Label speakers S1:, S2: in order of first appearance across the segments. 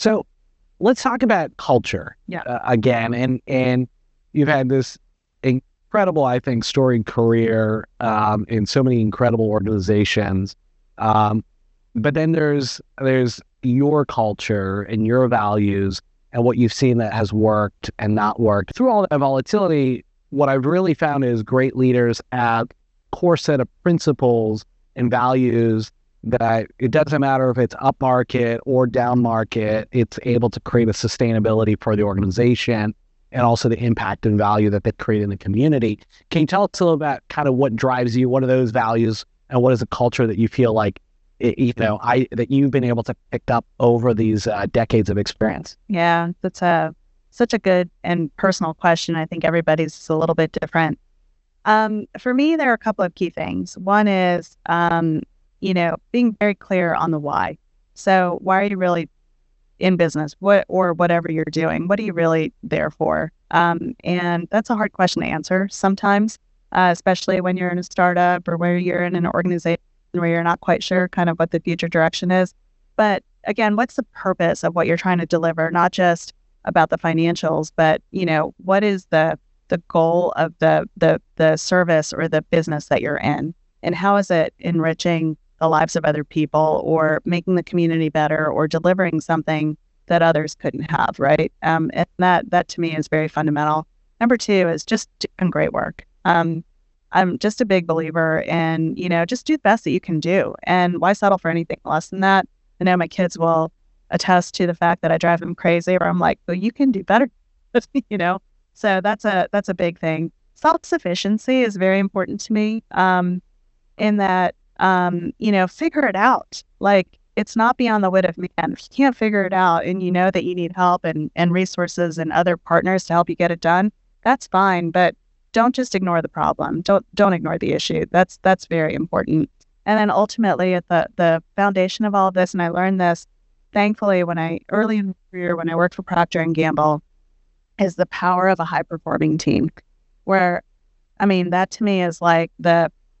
S1: So let's talk about culture
S2: Yeah.
S1: again. And you've had this incredible, I think, storied career in so many incredible organizations. Um, but then there's your culture and your values and what you've seen that has worked and not worked. Through all that volatility, what I've really found is great leaders have core set of principles and values that it doesn't matter if it's up market or down market, it's able to create a sustainability for the organization and also the impact and value that they create in the community. Can you tell us a little about kind of what drives you? What are those values and what is a culture that you feel like, that you've been able to pick up over these decades of experience?
S2: Yeah, that's such a good and personal question. I think everybody's a little bit different. For me, there are a couple of key things. One is, being very clear on the why. So why are you really in business? Or whatever you're doing, what are you really there for? And that's a hard question to answer sometimes, especially when you're in a startup or where you're in an organization where you're not quite sure kind of what the future direction is. But again, what's the purpose of what you're trying to deliver? Not just about the financials, but what is the goal of the service or the business that you're in, and how is it enriching the lives of other people or making the community better or delivering something that others couldn't have, right? And that to me is very fundamental. Number two is just doing great work. I'm just a big believer in, just do the best that you can do. And why settle for anything less than that? I know my kids will attest to the fact that I drive them crazy, where I'm like, well, you can do better, you know? So that's a big thing. Self-sufficiency is very important to me, in that, figure it out. Like, it's not beyond the wit of man. If you can't figure it out and you know that you need help and resources and other partners to help you get it done, that's fine. But don't just ignore the problem. Don't ignore the issue. That's very important. And then ultimately, at the foundation of all of this, and I learned this, thankfully, early in my career, when I worked for Procter and Gamble, is the power of a high performing team. Where, I mean, that to me is like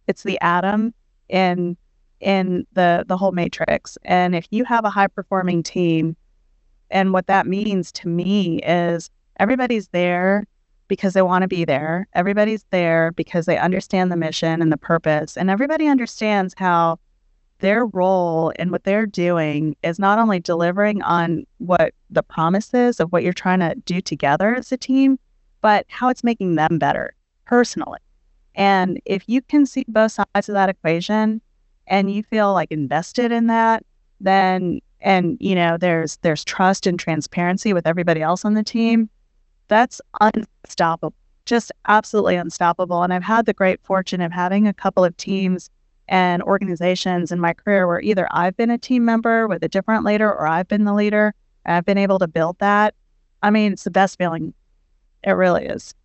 S2: it's the atom in the whole matrix. And if you have a high performing team, and what that means to me is everybody's there because they want to be there. Everybody's there because they understand the mission and the purpose, and everybody understands how their role and what they're doing is not only delivering on what the promise is of what you're trying to do together as a team, but how it's making them better personally. And if you can see both sides of that equation and you feel like invested in that, then, and there's trust and transparency with everybody else on the team, that's unstoppable, just absolutely unstoppable. And I've had the great fortune of having a couple of teams and organizations in my career where either I've been a team member with a different leader or I've been the leader and I've been able to build that. I mean, it's the best feeling. It really is.